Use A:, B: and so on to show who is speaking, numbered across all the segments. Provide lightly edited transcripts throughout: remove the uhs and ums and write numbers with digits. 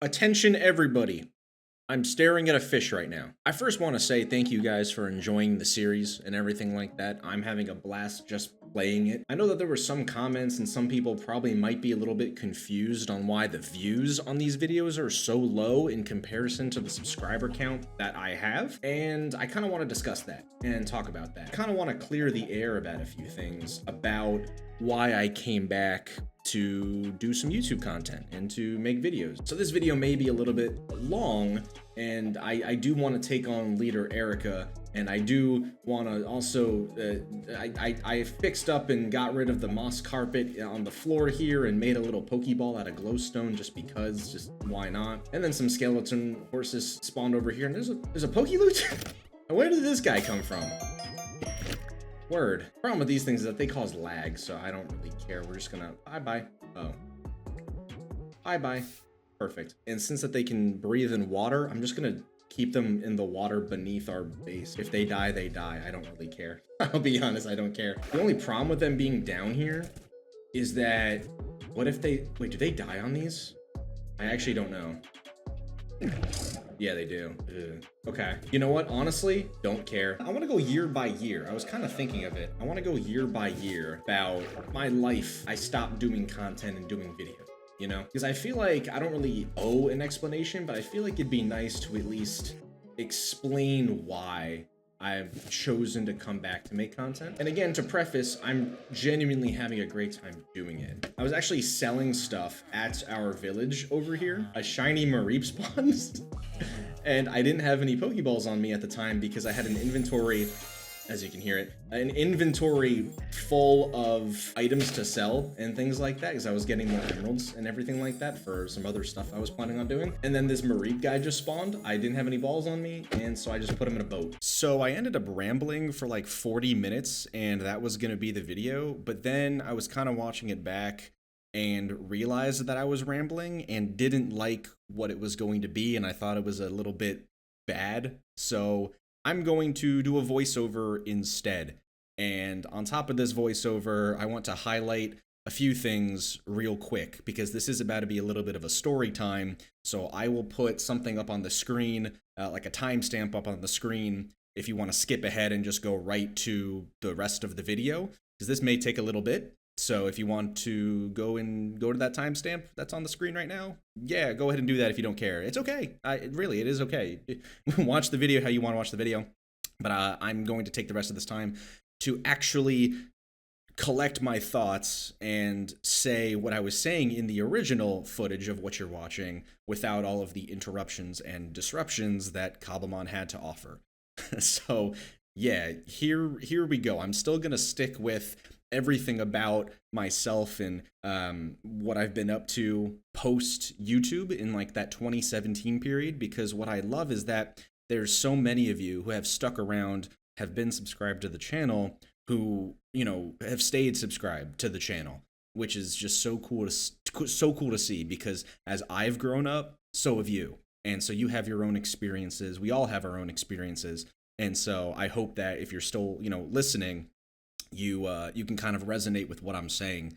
A: Attention, everybody. I'm staring at a fish right now. I first want to say thank you guys for enjoying the series and everything like that. I'm having a blast just playing it. I know that there were some comments and some people probably might be a little bit confused on why the views on these videos are so low in comparison to the subscriber count that I have. And I kind of want to discuss that and talk about that. I kind of want to clear the air about a few things about why I came back to do some YouTube content and to make videos. So this video may be a little bit long, and I do want to take on leader Erika, and I do want to also, I fixed up and got rid of the moss carpet on the floor here and made a little Pokeball out of glowstone just because, just why not? And then some skeleton horses spawned over here, and there's a Pokeloot? Where did this guy come from? Word. Problem with these things is that they cause lag, so I don't really care. We're just gonna bye-bye. Oh. Bye-bye. Perfect. And since that they can breathe in water, I'm just gonna keep them in the water beneath our base. If they die, they die. I don't really care. I'll be honest, I don't care. The only problem with them being down here is that, what if they, wait, do they die on these? I actually don't know. Yeah, they do. Ugh. Okay. You know what? Honestly, don't care. I want to go year by year. I was kind of thinking of it. I want to go year by year about my life. I stopped doing content and doing videos, you know? Because I feel like I don't really owe an explanation, but I feel like it'd be nice to at least explain why I've chosen to come back to make content. And again, to preface, I'm genuinely having a great time doing it. I was actually selling stuff at our village over here. A shiny Mareep spawns. And I didn't have any Pokeballs on me at the time because I had an inventory, as you can hear it, an inventory full of items to sell and things like that, because I was getting more emeralds and everything like that for some other stuff I was planning on doing. And then this Mareep guy just spawned. I didn't have any balls on me, and so I just put him in a boat. So I ended up rambling for like 40 minutes, and that was gonna be the video, but then I was kind of watching it back and realized that I was rambling and didn't like what it was going to be, and I thought it was a little bit bad. So I'm going to do a voiceover instead. And on top of this voiceover, I want to highlight a few things real quick because this is about to be a little bit of a story time. So I will put something up on the screen, like a timestamp up on the screen, if you want to skip ahead and just go right to the rest of the video, because this may take a little bit. So if you want to go to that timestamp that's on the screen right now, yeah, go ahead and do that if you don't care. It's okay. It is okay. Watch the video how you want to watch the video. But I'm going to take the rest of this time to actually collect my thoughts and say what I was saying in the original footage of what you're watching without all of the interruptions and disruptions that Cobblemon had to offer. So yeah, here we go. I'm still going to stick with everything about myself and what I've been up to post YouTube in like that 2017 period, because what I love is that there's so many of you who have stuck around, have been subscribed to the channel, who, you know, have stayed subscribed to the channel, which is just so cool to see, because as I've grown up, so have you. And so you have your own experiences. We all have our own experiences. And so I hope that if you're still, you know, listening, you can kind of resonate with what I'm saying,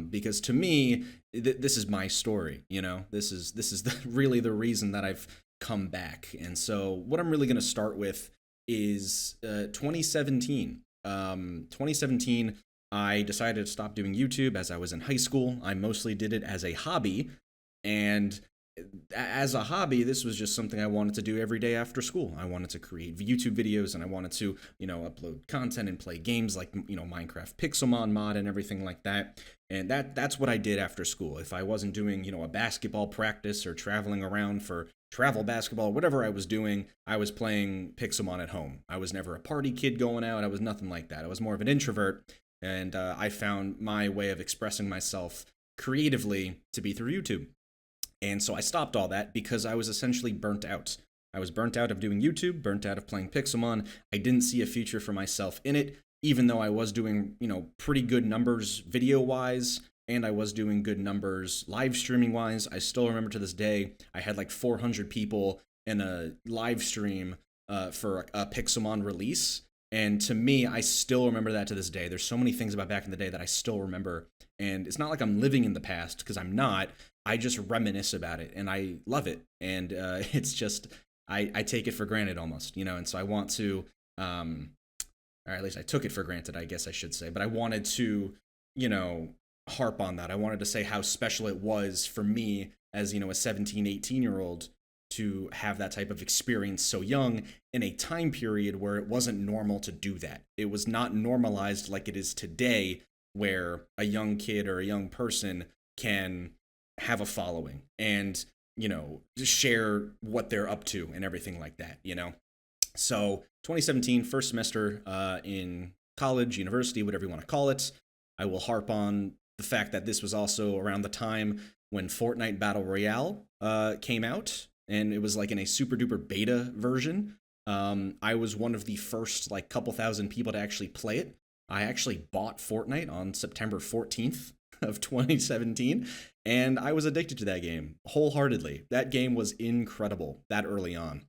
A: because to me, this is my story. You know, this is really the reason that I've come back. And so what I'm really going to start with is 2017. 2017, I decided to stop doing YouTube as I was in high school. I mostly did it as a hobby, and as a hobby, this was just something I wanted to do every day after school. I wanted to create YouTube videos, and I wanted to, you know, upload content and play games like, you know, Minecraft Pixelmon mod and everything like that. And that's what I did after school. If I wasn't doing, you know, a basketball practice or traveling around for travel basketball, whatever I was doing, I was playing Pixelmon at home. I was never a party kid going out. I was nothing like that. I was more of an introvert, and I found my way of expressing myself creatively to be through YouTube. And so I stopped all that because I was essentially burnt out. I was burnt out of doing YouTube, burnt out of playing Pixelmon. I didn't see a future for myself in it, even though I was doing, you know, pretty good numbers video-wise, and I was doing good numbers live streaming-wise. I still remember to this day, I had like 400 people in a live stream for a Pixelmon release. And to me, I still remember that to this day. There's so many things about back in the day that I still remember. And it's not like I'm living in the past, because I'm not. I just reminisce about it and I love it. And it's just, I take it for granted almost, and so I want to, or at least I took it for granted, I guess I should say. But I wanted to, harp on that. I wanted to say how special it was for me as, a 17, 18-year-old to have that type of experience so young in a time period where it wasn't normal to do that. It was not normalized like it is today, where a young kid or a young person can have a following and, just share what they're up to and everything like that. So 2017, first semester in college, university, whatever you want to call it. I will harp on the fact that this was also around the time when Fortnite Battle Royale came out, and it was like in a super duper beta version. I was one of the first like couple thousand people to actually play it. I actually bought Fortnite on September 14th of 2017, and I was addicted to that game wholeheartedly. That game was incredible that early on.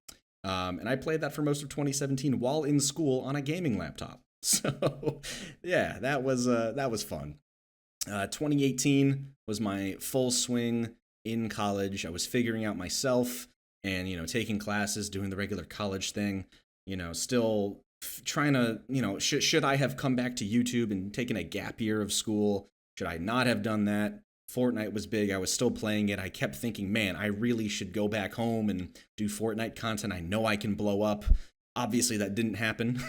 A: And I played that for most of 2017 while in school on a gaming laptop. So yeah, that was fun. 2018 was my full swing in college. I was figuring out myself and, taking classes, doing the regular college thing, still trying to, should I have come back to YouTube and taken a gap year of school? Should I not have done that? Fortnite was big. I was still playing it. I kept thinking, man, I really should go back home and do Fortnite content. I know I can blow up. Obviously, that didn't happen.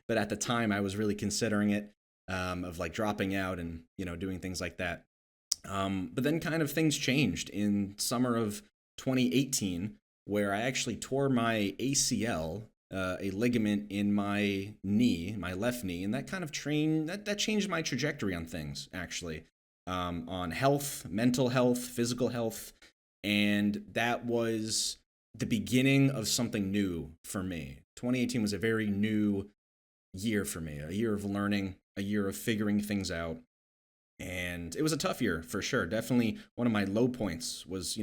A: But at the time, I was really considering it, of like dropping out and, doing things like that. But then kind of things changed in summer of 2018, where I actually tore my ACL, a ligament in my knee, my left knee, and that kind of that changed my trajectory on things, actually. On health, mental health, physical health, and that was the beginning of something new for me. 2018 was a very new year for me, a year of learning, a year of figuring things out, and it was a tough year for sure. Definitely one of my low points was,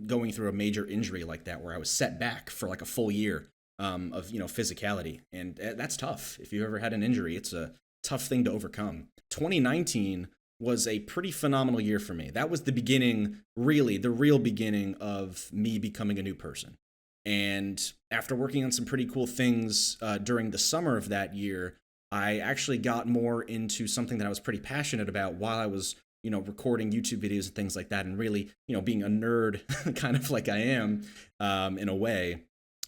A: going through a major injury like that, where I was set back for like a full year of, physicality, and that's tough. If you've ever had an injury, it's a tough thing to overcome. 2019 was a pretty phenomenal year for me. That was the beginning, really, the real beginning of me becoming a new person. And after working on some pretty cool things during the summer of that year, I actually got more into something that I was pretty passionate about while I was, recording YouTube videos and things like that, and really, being a nerd kind of like I am, in a way,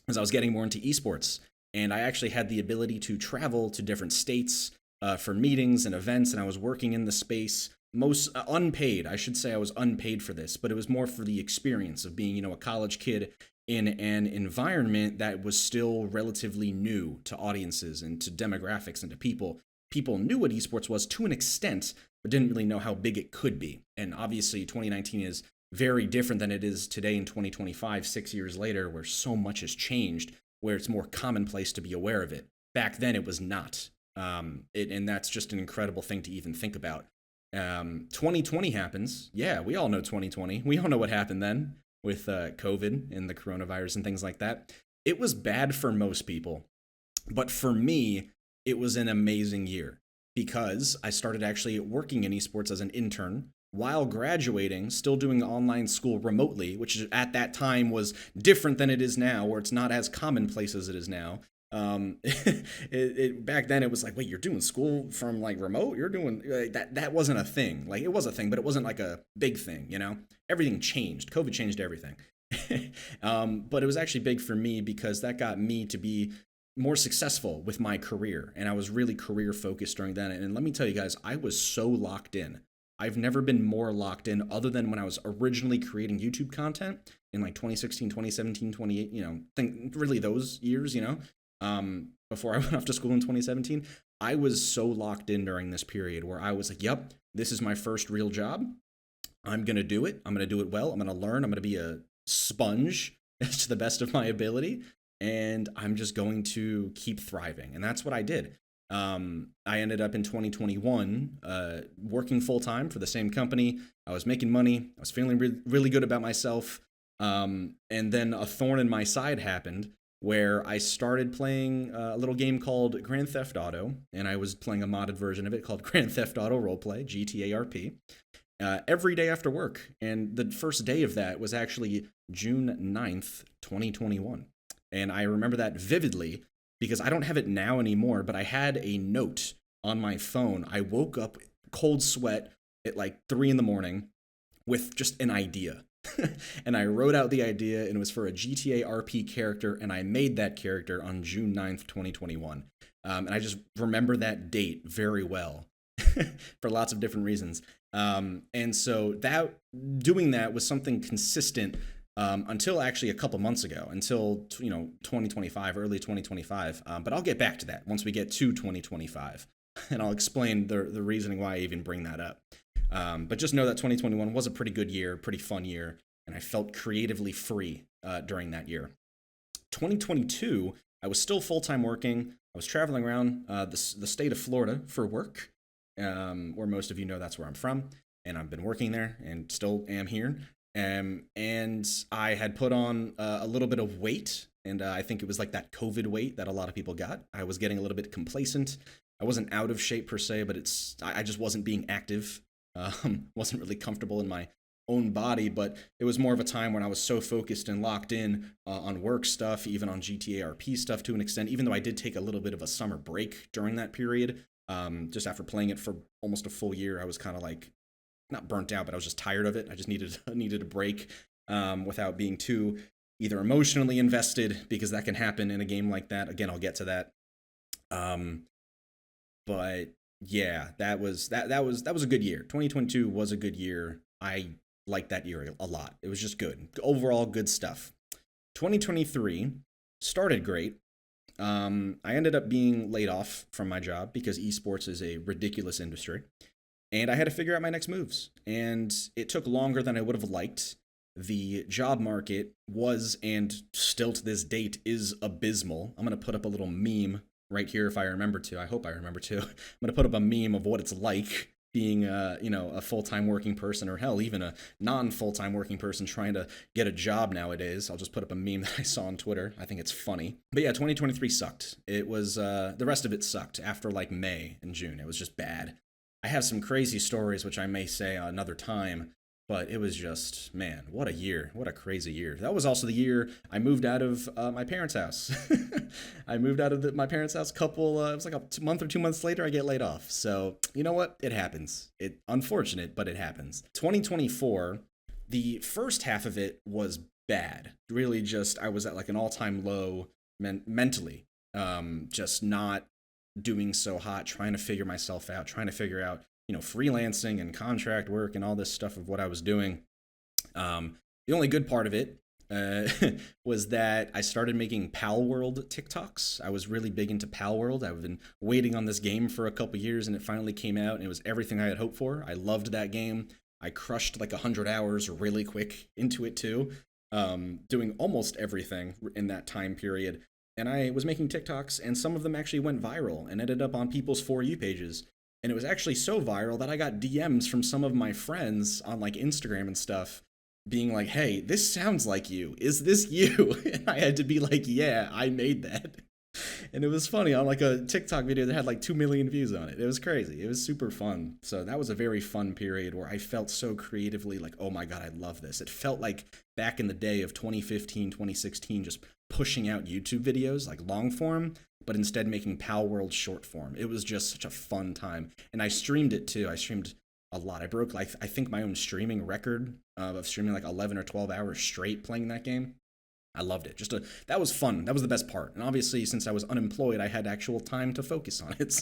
A: as I was getting more into esports. And I actually had the ability to travel to different states for meetings and events, and I was working in the space, most unpaid. I should say I was unpaid for this, but it was more for the experience of being, a college kid in an environment that was still relatively new to audiences and to demographics and to people. People knew what esports was to an extent, but didn't really know how big it could be. And obviously 2019 is very different than it is today in 2025, 6 years later, where so much has changed, where it's more commonplace to be aware of it. Back then it was not. And that's just an incredible thing to even think about. 2020 happens. Yeah, we all know 2020. We all know what happened then with COVID and the coronavirus and things like that. It was bad for most people, but for me, it was an amazing year because I started actually working in esports as an intern while graduating, still doing online school remotely, which at that time was different than it is now, where it's not as commonplace as it is now. Back then it was like, wait, you're doing school from like remote? You're doing that wasn't a thing. Like, it was a thing, but it wasn't like a big thing, Everything changed. COVID changed everything. But it was actually big for me because that got me to be more successful with my career, and I was really career focused during that. And let me tell you guys, I was so locked in. I've never been more locked in, other than when I was originally creating YouTube content in like 2016, 2017, 2018, really those years, before I went off to school in 2017. I was so locked in during this period where I was like, yep, this is my first real job. I'm going to do it. I'm going to do it well. I'm going to learn. I'm going to be a sponge to the best of my ability. And I'm just going to keep thriving. And that's what I did. I ended up in 2021 working full time for the same company. I was making money. I was feeling really good about myself. And then a thorn in my side happened where I started playing a little game called Grand Theft Auto, and I was playing a modded version of it called Grand Theft Auto Roleplay, GTARP, every day after work. And the first day of that was actually June 9th, 2021. And I remember that vividly because I don't have it now anymore, but I had a note on my phone. I woke up cold sweat at like 3 in the morning with just an idea. And I wrote out the idea, and it was for a GTA RP character, and I made that character on June 9th, 2021. And I just remember that date very well for lots of different reasons. And so doing that was something consistent until actually a couple months ago, until 2025, early 2025. But I'll get back to that once we get to 2025, and I'll explain the reasoning why I even bring that up. But just know that 2021 was a pretty good year, pretty fun year, and I felt creatively free during that year. 2022, I was still full-time working. I was traveling around the state of Florida for work, where most of you know that's where I'm from, and I've been working there and still am here. And I had put on a little bit of weight, and I think it was like that COVID weight that a lot of people got. I was getting a little bit complacent. I wasn't out of shape per se, but I just wasn't being active. Wasn't really comfortable in my own body, but it was more of a time when I was so focused and locked in on work stuff, even on GTA RP stuff to an extent, even though I did take a little bit of a summer break during that period. Just after playing it for almost a full year, I was kind of like, not burnt out, but I was just tired of it. I just needed a break without being too either emotionally invested, because that can happen in a game like that. Again, I'll get to that. But yeah, that was a good year. 2022 was a good year. I liked that year a lot. It was just good. Overall, good stuff. 2023 started great. I ended up being laid off from my job because esports is a ridiculous industry. And I had to figure out my next moves. And it took longer than I would have liked. The job market was, and still to this date, is abysmal. I'm going to put up a little meme right here if I remember to. I hope I remember to. I'm going to put up a meme of what it's like being a full-time working person, or hell, even a non-full-time working person trying to get a job nowadays. I'll just put up a meme that I saw on Twitter. I think it's funny. But yeah, 2023 sucked. It was, the rest of it sucked after like May and June. It was just bad. I have some crazy stories, which I may say another time, but it was just, man, what a year. What a crazy year. That was also the year I moved out of my parents' house. I moved out of my parents' house it was like a month or 2 months later, I get laid off. So, you know what? It happens. It's unfortunate, but it happens. 2024, the first half of it was bad. Really just, I was at like an all-time low mentally. Just not doing so hot, trying to figure myself out, trying to figure out, freelancing and contract work and all this stuff of what I was doing. The only good part of it was that I started making Palworld TikToks. I was really big into Palworld. I've been waiting on this game for a couple years, and it finally came out, and it was everything I had hoped for. I loved that game. I crushed like 100 hours really quick into it too, doing almost everything in that time period. And I was making TikToks, and some of them actually went viral and ended up on people's For You pages. And it was actually so viral that I got DMs from some of my friends on like Instagram and stuff being like, hey, this sounds like you. Is this you? And I had to be like, yeah, I made that. And it was funny, on like a TikTok video that had like 2 million views on it. It was crazy. It was super fun. So that was a very fun period where I felt so creatively like, oh my God, I love this. It felt like back in the day of 2015, 2016, just pushing out YouTube videos, like long form, but instead making Palworld short form. It was just such a fun time. And I streamed it too. I streamed a lot. I broke like, I think my own streaming record of streaming like 11 or 12 hours straight playing that game. I loved it. That was fun. That was the best part. And obviously, since I was unemployed, I had actual time to focus on it.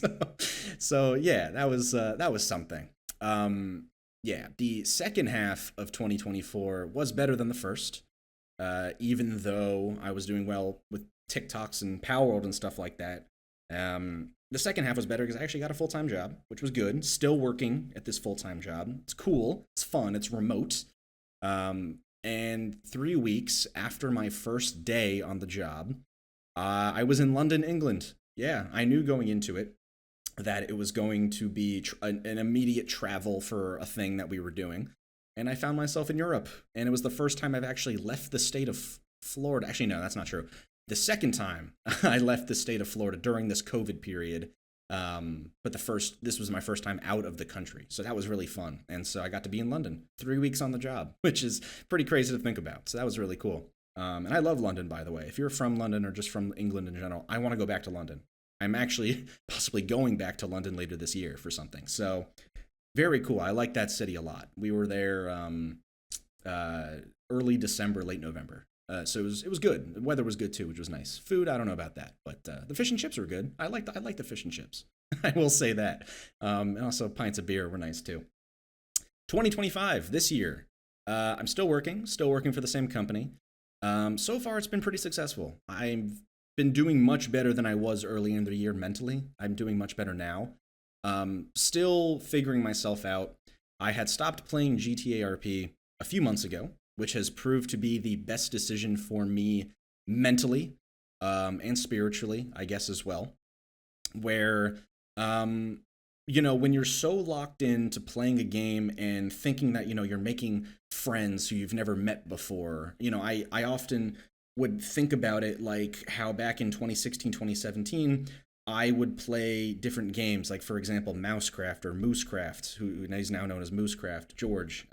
A: So yeah, that was something. Yeah, the second half of 2024 was better than the first. Even though I was doing well with TikToks and Palworld and stuff like that. The second half was better because I actually got a full-time job, which was good. Still working at this full-time job. It's cool. It's fun. It's remote. And 3 weeks after my first day on the job, I was in London, England. Yeah, I knew going into it that it was going to be an immediate travel for a thing that we were doing. And I found myself in Europe. And it was the first time I've actually left the state of Florida. Actually, no, that's not true. The second time I left the state of Florida during this COVID period, but this was my first time out of the country, so that was really fun. And so I got to be in London, 3 weeks on the job, which is pretty crazy to think about. So that was really cool. And I love London, by the way. If you're from London or just from England in general, I want to go back to London. I'm actually possibly going back to London later this year for something. So very cool. I like that city a lot. We were there early December, late November. So it was good. The weather was good too, which was nice. Food, I don't know about that, but the fish and chips were good. I like the fish and chips. I will say that. And also pints of beer were nice too. 2025 this year. I'm still working for the same company. So far it's been pretty successful. I've been doing much better than I was early in the year mentally. I'm doing much better now. Still figuring myself out. I had stopped playing GTA RP a few months ago, which has proved to be the best decision for me mentally and spiritually, I guess, as well. Where, when you're so locked into playing a game and thinking that, you're making friends who you've never met before, I often would think about it like how back in 2016, 2017, I would play different games, like, for example, Mousecraft or Moosecraft, who is now known as Moosecraft, George.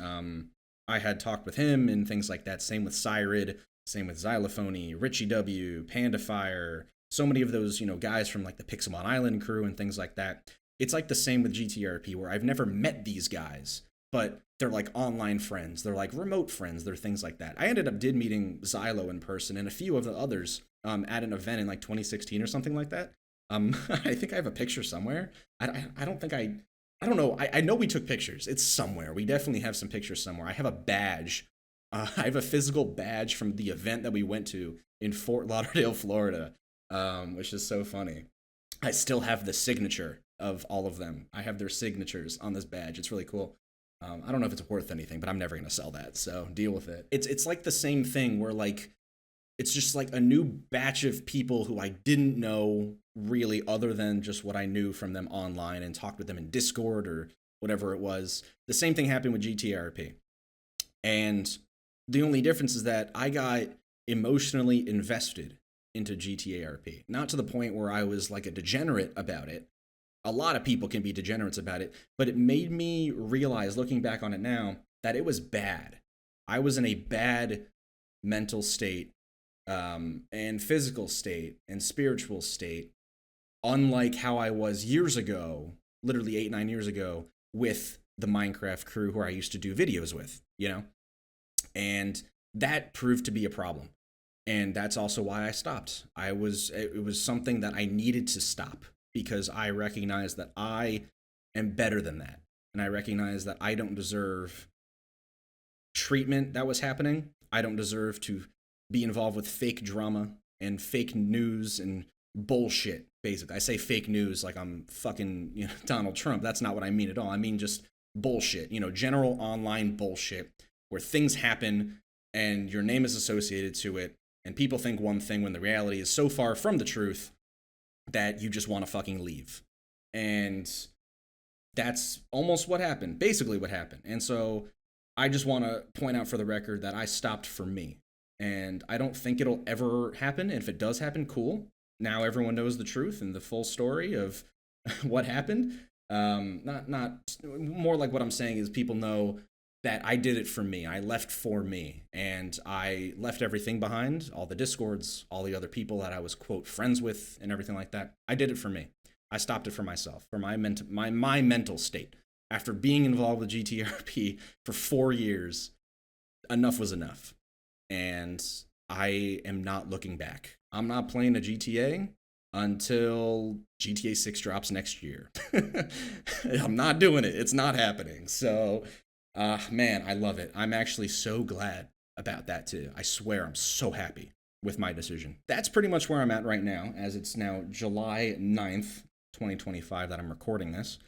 A: I had talked with him and things like that. Same with Cyrid, same with Xylophony, Richie W, Panda Fire, so many of those, guys from like the Pixelmon Island crew and things like that. It's like the same with GTRP, where I've never met these guys, but they're like online friends. They're like remote friends. They're things like that. I ended up meeting Xylo in person and a few of the others at an event in like 2016 or something like that. I think I have a picture somewhere. I don't think I don't know. I know we took pictures. It's somewhere. We definitely have some pictures somewhere. I have a badge. I have a physical badge from the event that we went to in Fort Lauderdale, Florida, which is so funny. I still have the signature of all of them. I have their signatures on this badge. It's really cool. I don't know if it's worth anything, but I'm never going to sell that, so deal with it. It's like the same thing where, like, it's just like a new batch of people who I didn't know really, other than just what I knew from them online and talked with them in Discord or whatever it was. The same thing happened with GTRP. And the only difference is that I got emotionally invested into GTARP. Not to the point where I was like a degenerate about it. A lot of people can be degenerates about it, but it made me realize, looking back on it now, that it was bad. I was in a bad mental state, and physical state, and spiritual state, unlike how I was years ago, literally 8-9 years ago, with the Minecraft crew who I used to do videos with, And that proved to be a problem. And that's also why I stopped. It was something that I needed to stop, because I recognize that I am better than that. And I recognize that I don't deserve treatment that was happening. I don't deserve to be involved with fake drama and fake news and bullshit, basically. I say fake news like I'm fucking, Donald Trump. That's not what I mean at all. I mean just bullshit, general online bullshit where things happen and your name is associated to it and people think one thing when the reality is so far from the truth that you just want to fucking leave. And that's almost what happened, basically what happened. And so I just want to point out for the record that I stopped for me. And I don't think it'll ever happen. And if it does happen, cool. Now everyone knows the truth and the full story of what happened. Not more like what I'm saying is people know that I did it for me. I left for me, and I left everything behind, all the Discords, all the other people that I was, quote, friends with and everything like that. I did it for me. I stopped it for myself, for my mental state. After being involved with GTRP for 4 years, enough was enough. And I am not looking back. I'm not playing a GTA until GTA 6 drops next year. I'm not doing it. It's not happening. So, man, I love it. I'm actually so glad about that too. I swear I'm so happy with my decision. That's pretty much where I'm at right now, as it's now July 9th, 2025 that I'm recording this.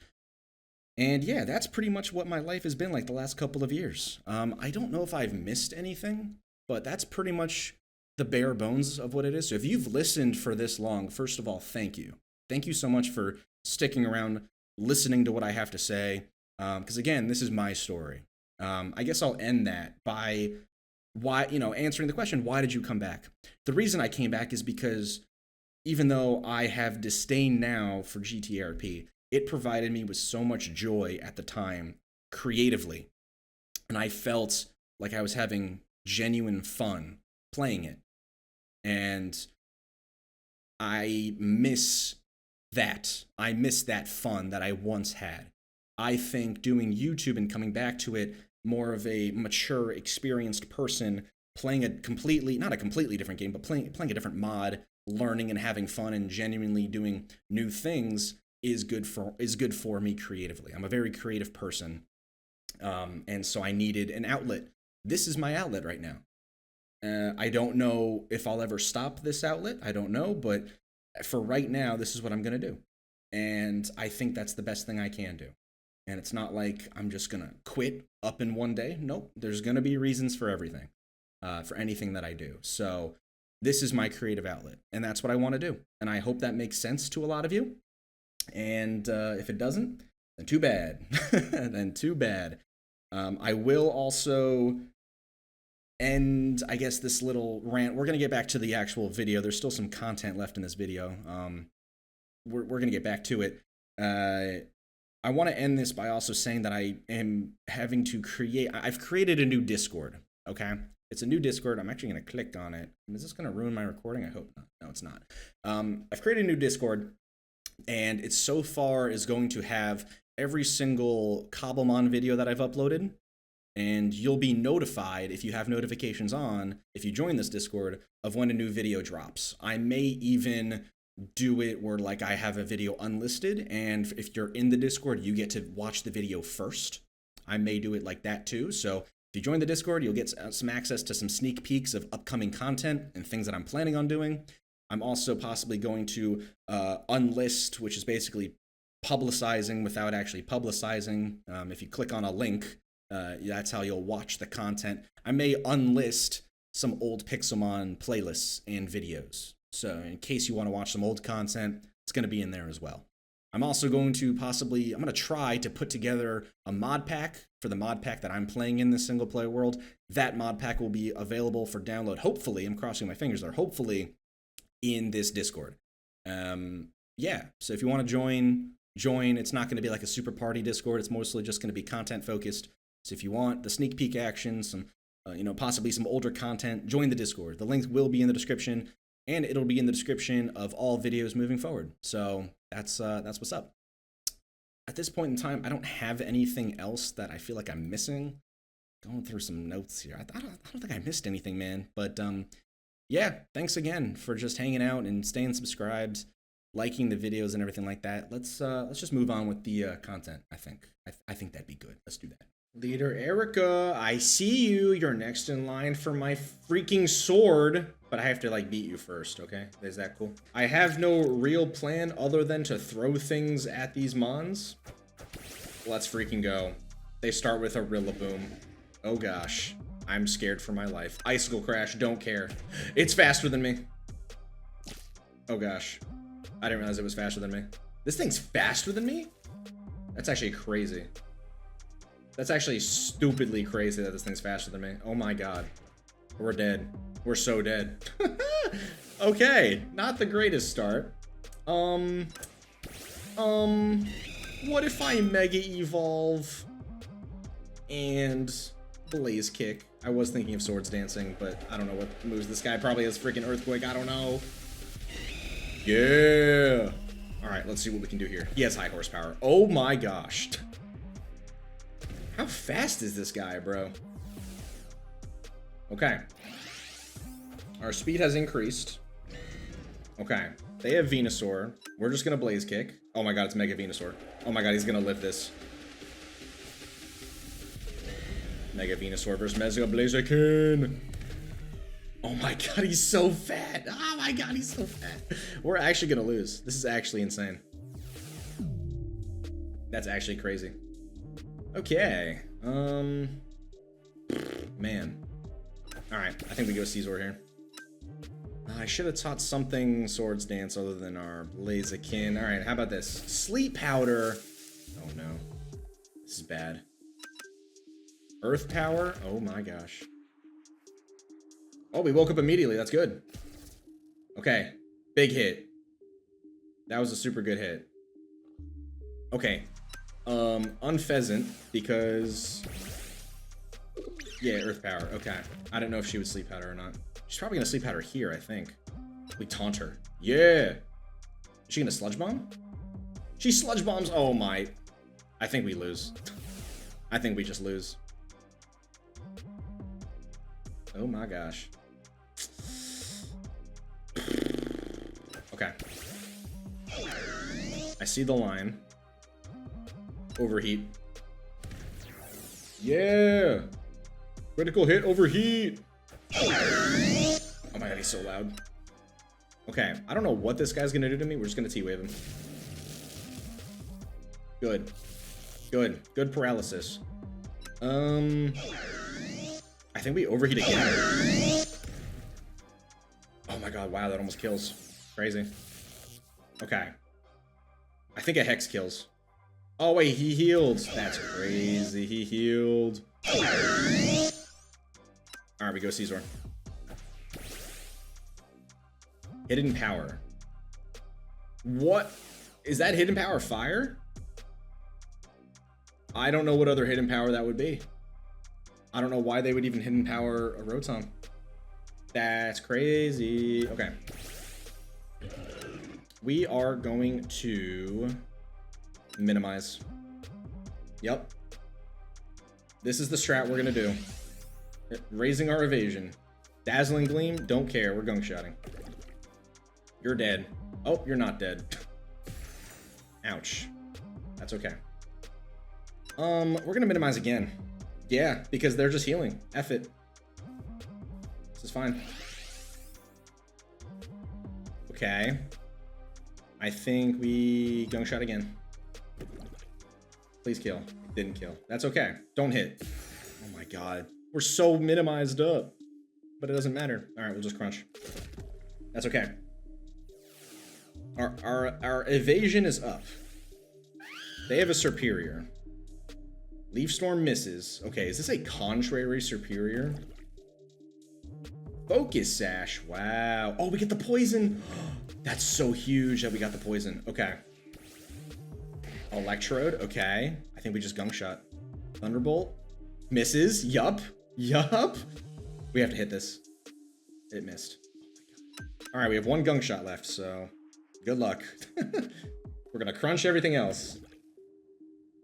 A: And yeah, that's pretty much what my life has been like the last couple of years. I don't know if I've missed anything, but that's pretty much the bare bones of what it is. So if you've listened for this long, first of all, thank you. Thank you so much for sticking around, listening to what I have to say. Because again, this is my story. I guess I'll end that by why, answering the question, why did you come back? The reason I came back is because even though I have disdain now for GTRP, it provided me with so much joy at the time creatively. And I felt like I was having genuine fun playing it. And I miss that. I miss that fun that I once had. I think doing YouTube and coming back to it, more of a mature, experienced person playing a completely, not a completely different game, but playing a different mod, learning and having fun and genuinely doing new things is good for me creatively. I'm a very creative person. And so I needed an outlet. This is my outlet right now. I don't know if I'll ever stop this outlet. I don't know, but for right now, this is what I'm going to do. And I think that's the best thing I can do. And it's not like I'm just going to quit up in one day. Nope. There's going to be reasons for everything, for anything that I do. So this is my creative outlet, and that's what I want to do. And I hope that makes sense to a lot of you. And if it doesn't, then too bad. Then too bad. I will also end, I guess, this little rant. We're going to get back to the actual video. There's still some content left in this video. We're going to get back to it. I want to end this by also saying that I am having to I've created a new Discord, okay? It's a new Discord. I'm actually going to click on it. Is this going to ruin my recording? I hope not. No, it's not. I've created a new Discord, and it so far is going to have every single Cobblemon video that I've uploaded, and you'll be notified if you have notifications on, if you join this Discord, of when a new video drops. I may even do it where like I have a video unlisted, and if you're in the Discord, you get to watch the video first. I may do it like that too. So if you join the Discord, you'll get some access to some sneak peeks of upcoming content and things that I'm planning on doing. I'm also possibly going to unlist, which is basically publicizing without actually publicizing. If you click on a link, that's how you'll watch the content. I may unlist some old Pixelmon playlists and videos. So in case you want to watch some old content, it's going to be in there as well. I'm also going to I'm going to try to put together a mod pack for the mod pack that I'm playing in this single player world. That mod pack will be available for download, hopefully, I'm crossing my fingers there, hopefully in this Discord. Yeah, so if you want to join. It's not going to be like a super party Discord. It's mostly just going to be content focused. So if you want the sneak peek action, some, possibly some older content, join the Discord. The link will be in the description, and it'll be in the description of all videos moving forward. So that's what's up. At this point in time, I don't have anything else that I feel like I'm missing. Going through some notes here. I don't think I missed anything, man. But yeah, thanks again for just hanging out and staying subscribed, liking the videos and everything like that. Let's just move on with the content. I think that'd be good. Let's do that. Leader Erika, I see you. You're next in line for my freaking sword, but I have to like beat you first, okay? Is that cool? I have no real plan other than to throw things at these mons. Let's freaking go. They start with a Rillaboom. Oh gosh, I'm scared for my life. Icicle Crash, don't care. It's faster than me. Oh gosh. I didn't realize it was faster than me. This thing's faster than me? That's actually crazy. That's actually stupidly crazy that this thing's faster than me. Oh my god. We're dead. We're so dead. Okay, not the greatest start. What if I Mega Evolve and Blaze Kick? I was thinking of Swords Dancing, but I don't know what moves this guy probably has. Freaking Earthquake, I don't know. Yeah. All right, let's see what we can do here. He has high horsepower. Oh my gosh. How fast is this guy, bro? Okay. Our speed has increased. Okay. They have Venusaur. We're just gonna Blaze Kick. Oh my god, it's Mega Venusaur. Oh my god, he's gonna live this. Mega Venusaur versus Mega Blaziken. Oh my god, he's so fat. Oh my god, he's so fat. We're actually gonna lose. This is actually insane. That's actually crazy. Okay. Man. Alright, I think we go Caesar here. I should have taught something Swords Dance other than our Blaziken. Alright, how about this? Sleep Powder. Oh no. This is bad. Earth Power? Oh my gosh. Oh, we woke up immediately. That's good. Okay. Big hit. That was a super good hit. Okay. Unpheasant because... Yeah, earth power. Okay. I don't know if she would sleep powder or not. She's probably gonna sleep powder here, I think. We taunt her. Yeah. Is she gonna sludge bomb? She sludge bombs. Oh my. I think we lose. I think we just lose. Oh my gosh. Okay. I see the line. Overheat. Yeah. Critical hit, overheat. Oh my god, he's so loud. Okay, I don't know what this guy's gonna do to me. We're just gonna T-wave him. Good. Good. Good paralysis. I think we overheat again. Oh my god, wow, that almost kills. Crazy. Okay. I think a Hex kills. Oh wait, he healed. That's crazy. He healed. Alright, we go Caesar. Hidden power. What? Is that hidden power fire? I don't know what other hidden power that would be. I don't know why they would even hidden power a Rotom. That's crazy. Okay. We are going to minimize. Yep. This is the strat we're gonna do. Raising our evasion. Dazzling Gleam, don't care. We're gunk shotting. You're dead. Oh, you're not dead. Ouch. That's okay. We're gonna minimize again. Yeah, because they're just healing. F it. This is fine. Okay. I think we gunk shot again. Please kill. Didn't kill. That's okay. Don't hit. Oh my god. We're so minimized up. But it doesn't matter. Alright, we'll just crunch. That's okay. Our evasion is up. They have a superior. Leaf Storm misses. Okay, is this a contrary superior? Focus Sash. Wow. Oh, we get the poison. That's so huge that we got the poison. Okay. Electrode. Okay. I think we just gunk shot. Thunderbolt. Misses. Yup. Yup. We have to hit this. It missed. All right, we have one gunk shot left, so good luck. We're gonna crunch everything else.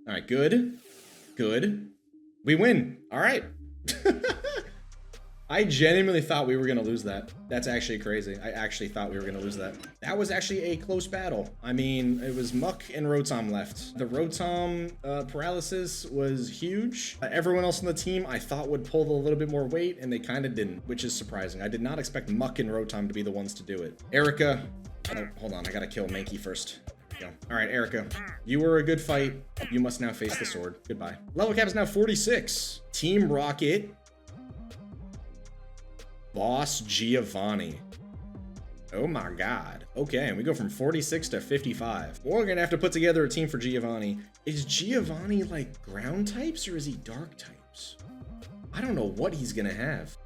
A: All right, good. Good. We win. All right. I genuinely thought we were going to lose that. That's actually crazy. I actually thought we were going to lose that. That was actually a close battle. I mean, it was Muck and Rotom left. The Rotom paralysis was huge. Everyone else on the team I thought would pull a little bit more weight, and they kind of didn't, which is surprising. I did not expect Muck and Rotom to be the ones to do it. Erika. Oh, hold on. I got to kill Mankey first. Go. All right, Erika, you were a good fight. You must now face the sword. Goodbye. Level cap is now 46. Team Rocket. Boss Giovanni. Oh my god. Okay, and we go from 46 to 55. We're gonna have to put together a team for Giovanni. Is Giovanni like ground types or is he dark types? I don't know what he's gonna have.